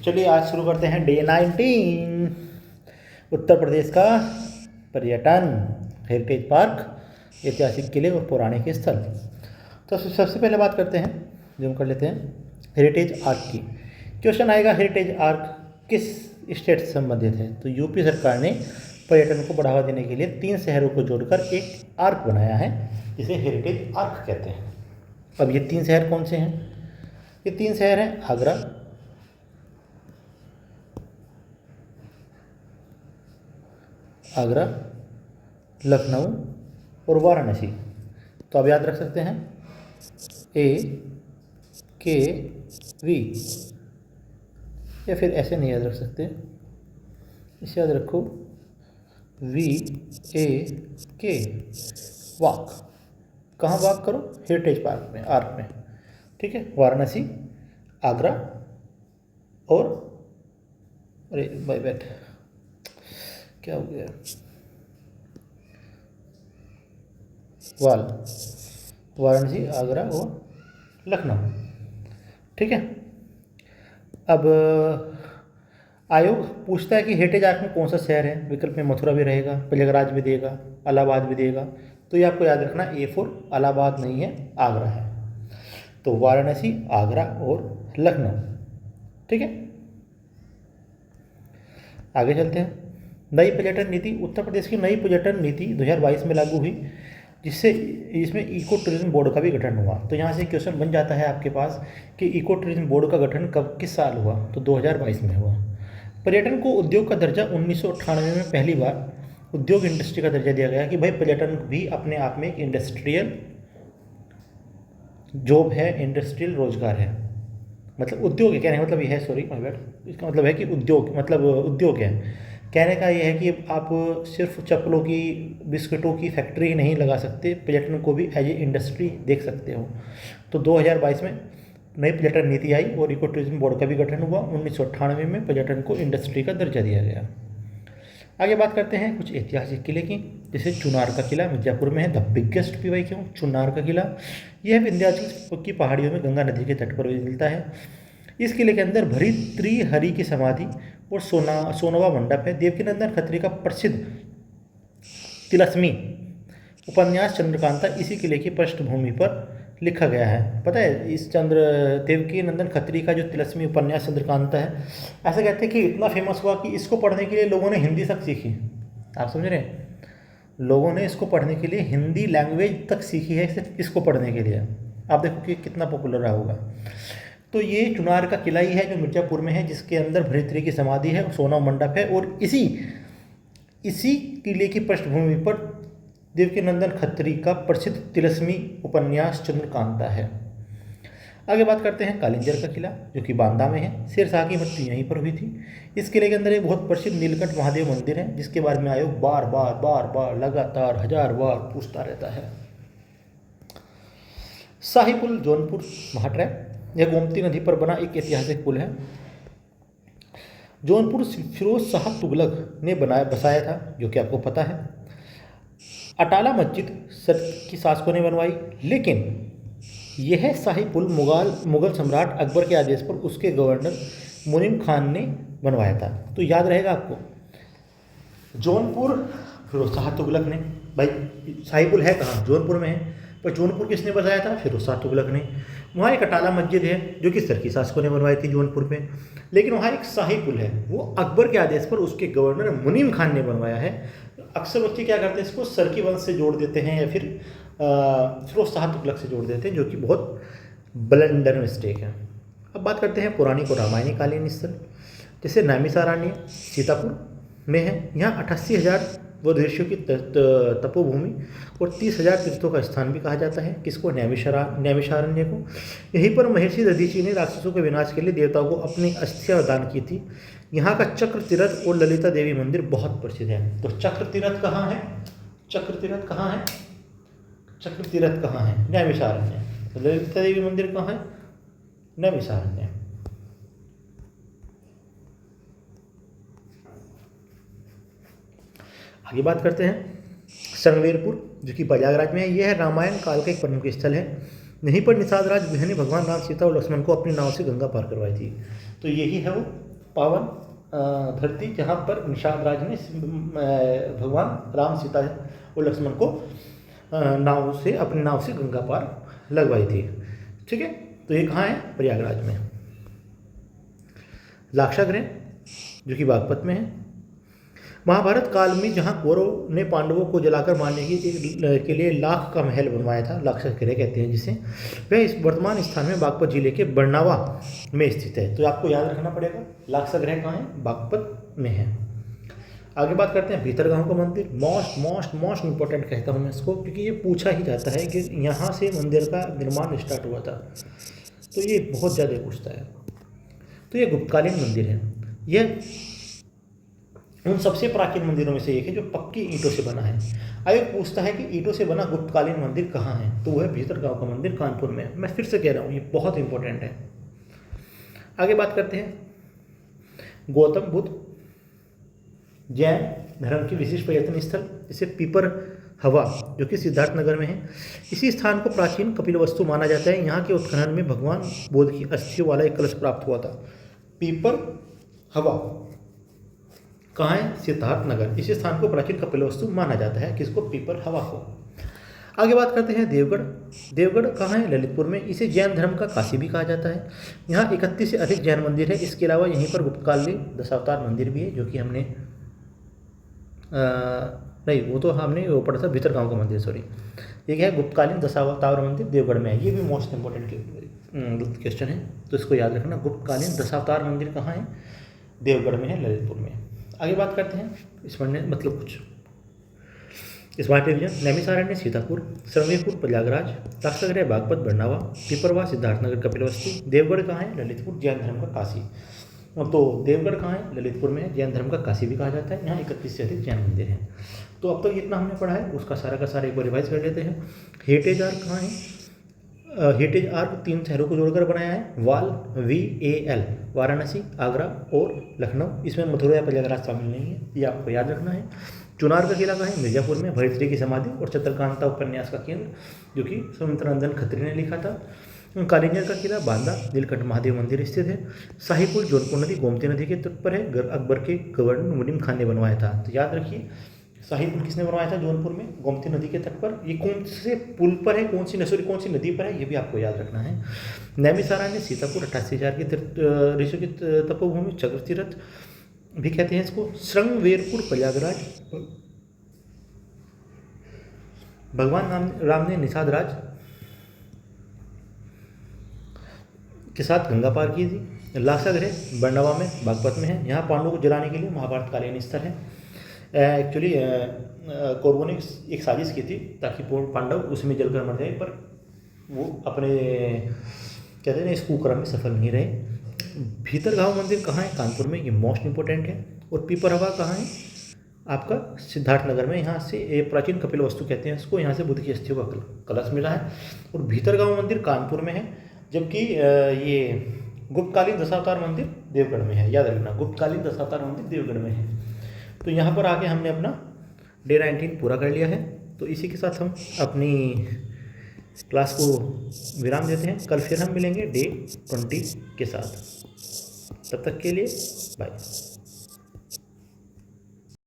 चलिए आज शुरू करते हैं डे 19 उत्तर प्रदेश का पर्यटन, हेरिटेज पार्क, ऐतिहासिक किले और पौराणिक स्थल। तो सबसे पहले बात करते हैं, जूम कर लेते हैं हेरिटेज आर्क की। क्वेश्चन आएगा हेरिटेज आर्क किस स्टेट से संबंधित है। तो यूपी सरकार ने पर्यटन को बढ़ावा देने के लिए 3 शहरों को जोड़कर एक आर्क बनाया है, जिसे हेरिटेज आर्क कहते हैं। अब ये 3 शहर कौन से हैं? ये 3 शहर हैं आगरा, लखनऊ और वाराणसी। तो आप याद रख सकते हैं AKV, या फिर ऐसे नहीं याद रख सकते, इसे याद रखो VAK, वॉक। कहाँ वॉक करो? हेरिटेज पार्क में, आर्क में, ठीक है। वाराणसी, आगरा और अरे बाय बैठ क्या हो गया, वाराणसी, आगरा और लखनऊ, ठीक है। अब आयोग पूछता है कि हेरिटेज आर्क में कौन सा शहर है। विकल्प में मथुरा भी रहेगा, प्रयागराज भी देगा, इलाहाबाद भी देगा। तो ये आपको याद रखना, A4 इलाहाबाद नहीं है, आगरा है। तो वाराणसी, आगरा और लखनऊ, ठीक है। आगे चलते हैं। नई पर्यटन नीति। उत्तर प्रदेश की नई पर्यटन नीति 2022 में लागू हुई, इसमें इको टूरिज्म बोर्ड का भी गठन हुआ। तो यहाँ से क्वेश्चन बन जाता है आपके पास कि इको टूरिज्म बोर्ड का गठन किस साल हुआ। तो 2022 में हुआ। पर्यटन को उद्योग का दर्जा 1998 में पहली बार उद्योग इंडस्ट्री का दर्जा दिया गया कि भाई पर्यटन भी अपने आप में एक इंडस्ट्रियल जॉब है, इंडस्ट्रियल रोजगार है, मतलब उद्योग है। कहने का मतलब ये है, सॉरी माय बैड, इसका मतलब है कि उद्योग मतलब उद्योग है। कहने का ये है कि आप सिर्फ चप्पलों की, बिस्किटों की फैक्ट्री ही नहीं लगा सकते, पर्यटन को भी एज ए इंडस्ट्री देख सकते हो। तो 2022 में नई पर्यटन नीति आई और इको टूरिज्म बोर्ड का भी गठन हुआ। 1998 में पर्यटन को इंडस्ट्री का दर्जा दिया गया। आगे बात करते हैं कुछ ऐतिहासिक किले की, जैसे चुनार का किला मिर्जापुर में है, द बिगेस्ट PY क्यों चुनार का किला। यह विंध्याचल की पहाड़ियों में गंगा नदी के तट पर मिलता है। इस किले के अंदर भरी त्रिहरि की समाधि और सोनवा मंडप है। देवकीनंदन खत्री का प्रसिद्ध तिलस्मी उपन्यास चंद्रकांता इसी किले की पृष्ठभूमि पर लिखा गया है। पता है, इस देवकीनंदन खत्री का जो तिलस्मी उपन्यास चंद्रकांता है, ऐसा कहते हैं कि इतना फेमस हुआ कि इसको पढ़ने के लिए लोगों ने हिंदी तक सीखी। आप समझ रहे हैं? लोगों ने इसको पढ़ने के लिए हिंदी लैंग्वेज तक सीखी है, सिर्फ इसको पढ़ने के लिए। आप देखो कि कितना पॉपुलर रहा होगा। तो ये चुनार का किला ही है जो मिर्जापुर में है, जिसके अंदर भृतृ की समाधि है, सोना मंडप है, और इसी किले की पृष्ठभूमि पर देवकीनंदन खत्री का प्रसिद्ध तिलस्मी उपन्यास चंद्रकांता है। आगे बात करते हैं कालिंजर का किला, जो कि बांदा में है। शेरशाह की मृत्यु यहीं पर हुई थी। इस किले के अंदर एक बहुत प्रसिद्ध नीलकंठ महादेव मंदिर है, जिसके बारे में आयोग बार बार लगातार 1000 बार पूछता रहता है। शाही पुल जौनपुर महाट्रैप, यह गोमती नदी पर बना एक ऐतिहासिक पुल है। जौनपुर फिरोज शाह तुगलक ने बसाया था, जो कि आपको पता है। अटाला मस्जिद सर की शासकों ने बनवाई, लेकिन यह शाही पुल मुगल सम्राट अकबर के आदेश पर उसके गवर्नर मुनीम खान ने बनवाया था। तो याद रहेगा आपको, जौनपुर फिरोज शाह तुगलक ने, भाई शाही पुल है कहाँ? जौनपुर में है, पर जौनपुर किसने बनाया था? फिरोज शाह तुगलक ने। वहाँ एक अटाला मस्जिद है जो कि सर की शासकों ने बनवाई थी जौनपुर में, लेकिन वहाँ एक शाही पुल है, वो अकबर के आदेश पर उसके गवर्नर मुनीम खान ने बनवाया है। अक्सर बच्चे क्या करते हैं, इसको सर की वंश से जोड़ देते हैं या फिर फिरोज शाह तुगलक से जोड़ देते हैं, जो कि बहुत ब्लंडर मिस्टेक है। अब बात करते हैं पौराणिक और रामायणी कालीन स्थल, जैसे नैमिषारण्य सीतापुर में है। यहाँ 88,000 ऋषियों की तपोभूमि और 30,000 तीर्थों का स्थान भी कहा जाता है। किसको? नैमिषारण्य को। यहीं पर महर्षि दधीचि ने राक्षसों के विनाश के लिए देवताओं को अपनी अस्थियां दान की थी। यहाँ का चक्र तीर्थ और ललिता देवी मंदिर बहुत प्रसिद्ध है। तो चक्र तीर्थ कहाँ है? चक्र तीर्थ कहाँ है? चक्र तीर्थ कहाँ है? नैमिषारण्य। ललिता देवी मंदिर कहाँ है? नैमिषारण्य। आगे बात करते हैं संगमेरपुर, जो कि प्रयागराज में है। यह रामायण काल का एक प्रमुख स्थल है। यहीं पर निषाद राज विह ने भगवान राम, सीता और लक्ष्मण को अपनी नाव से गंगा पार करवाई थी। तो यही है वो पावन धरती जहाँ पर निषाद राज ने भगवान राम, सीता और लक्ष्मण को नाव से, अपनी नाव से गंगा पार लगवाई थी। ठीक है, तो ये कहाँ है? प्रयागराज में। लाक्षागृह जो कि बागपत में है। महाभारत काल में जहाँ कौरव ने पांडवों को जलाकर मारने के लिए लाख का महल बनवाया था, लाक्षागृह कहते हैं जिसे, वह इस वर्तमान स्थान में बागपत जिले के बरनावा में स्थित है। तो आपको याद रखना पड़ेगा लाक्षागृह कहाँ है? बागपत में है। आगे बात करते हैं भीतरगांव का मंदिर। मोस्ट इम्पोर्टेंट कहता हूँ मैं इसको, क्योंकि ये पूछा ही जाता है कि यहाँ से मंदिर का निर्माण स्टार्ट हुआ था, तो ये बहुत ज़्यादा पूछता है। तो ये गुप्तकालीन मंदिर है। यह उन सबसे प्राचीन मंदिरों में से एक है जो पक्की ईंटों से बना है। अब एक पूछता है कि ईंटों से बना गुप्तकालीन मंदिर कहाँ है? तो वह है भीतरगांव का मंदिर, कानपुर में। मैं फिर से कह रहा हूँ, ये बहुत इंपॉर्टेंट है। आगे बात करते हैं गौतम बुद्ध जैन धर्म की विशिष्ट पर्यटन स्थल, इसे पीपर हवा जो कि सिद्धार्थनगर में है। इसी स्थान को प्राचीन कपिलवस्तु माना जाता है। यहाँ के उत्खनन में भगवान बुद्ध की अस्थियों वाला एक कलश प्राप्त हुआ था। पीपर हवा कहाँ है? सिद्धार्थनगर। इसी स्थान को प्राचीन कपिलवस्तु माना जाता है। किसको? पीपर हवा को। आगे बात करते हैं देवगढ़। देवगढ़ कहाँ है? ललितपुर में। इसे जैन धर्म का काशी भी कहा जाता है। यहाँ 31 से अधिक जैन मंदिर है। इसके अलावा यहीं पर गुप्तकालीन दशावतार मंदिर भी है, जो कि हमने नहीं, वो तो हमने वो पढ़ा था भीतरगांव का मंदिर, सॉरी। एक है गुप्तकालीन दशावतार मंदिर, देवगढ़ में है। ये भी मोस्ट इंपॉर्टेंट क्वेश्चन है, तो इसको याद रखना। गुप्तकालीन दशावतार मंदिर कहाँ है? देवगढ़ में है, ललितपुर में। आगे बात करते हैं इसमें मतलब कुछ स्मार्ट रिवीजन। नैमिषारण्य सीतापुर, संवेपुर प्रयागराज, लाक्षागृह बागपत बरनावा, पिपरवा सिद्धार्थनगर कपिलवस्तु। देवगढ़ कहाँ है? ललितपुर, जैन धर्म का काशी। तो देवगढ़ कहाँ है? ललितपुर में है, जैन धर्म का काशी भी कहा जाता है। यहाँ 31 से अधिक जैन मंदिर हैं। तो अब तक इतना हमने पढ़ा है, उसका सारा का सारा एक बार रिवाइज कर लेते हैं। हेरिटेज आर्क कहाँ है? हेरिटेज आर्क 3 शहरों को जोड़कर बनाया है। VAL, वाराणसी, आगरा और लखनऊ। इसमें मथुरा या प्रयागराज शामिल नहीं है, ये आपको याद रखना है। चुनार का किला कहाँ है? मिर्जापुर में। भरतरी की समाधि और चंद्रकांता उपन्यास का केंद्र, जो कि सुमित्रानंदन खत्री ने लिखा था। कालिंजर का किला बांदा, नीलकंठ महादेव मंदिर स्थित है। शाहीपुर जौनपुर नदी गोमती नदी के तट पर है। अकबर के गवर्नर मुनीम खान ने बनवाया था। तो याद रखिए, शाहीपुर किसने बनवाया था? जौनपुर में, गोमती नदी के तट पर। ये कौन से पुल पर है? कौन सी नदी पर है? ये भी आपको याद रखना है। नैमिषारण्य सीतापुर 88,000 की ऋषि की तपोभूमि, चक्र तीर्थ भी कहते हैं इसको। श्रृंगवेरपुर प्रयागराज, भगवान राम ने निषाद राज के साथ गंगा पार की थी। लाक्षागृह बरनावा में, बागपत में है। यहाँ पांडवों को जलाने के लिए महाभारत कालीन स्थल है। एक्चुअली कौरवों ने एक साजिश की थी ताकि पांडव उसमें जलकर मर जाए, पर वो अपने कहते हैं ना इस कुकर्म में सफल नहीं रहे। भीतरगांव मंदिर कहाँ है? कानपुर में, ये मोस्ट इंपॉर्टेंट है। और पीपरहवा कहाँ है? आपका सिद्धार्थनगर में। यहाँ से ये प्राचीन कपिलवस्तु कहते हैं इसको, यहाँ से बुद्ध की अस्थियों का कलश मिला है। और भीतरगांव मंदिर कानपुर में है, जबकि ये गुप्तकालीन दशावतार मंदिर देवगढ़ में है। याद रखना, गुप्तकालीन दशावतार मंदिर देवगढ़ में है। तो यहाँ पर आके हमने अपना डे 19 पूरा कर लिया है। तो इसी के साथ हम अपनी क्लास को विराम देते हैं। कल फिर हम मिलेंगे डे 20 के साथ। तब तक के लिए बाय।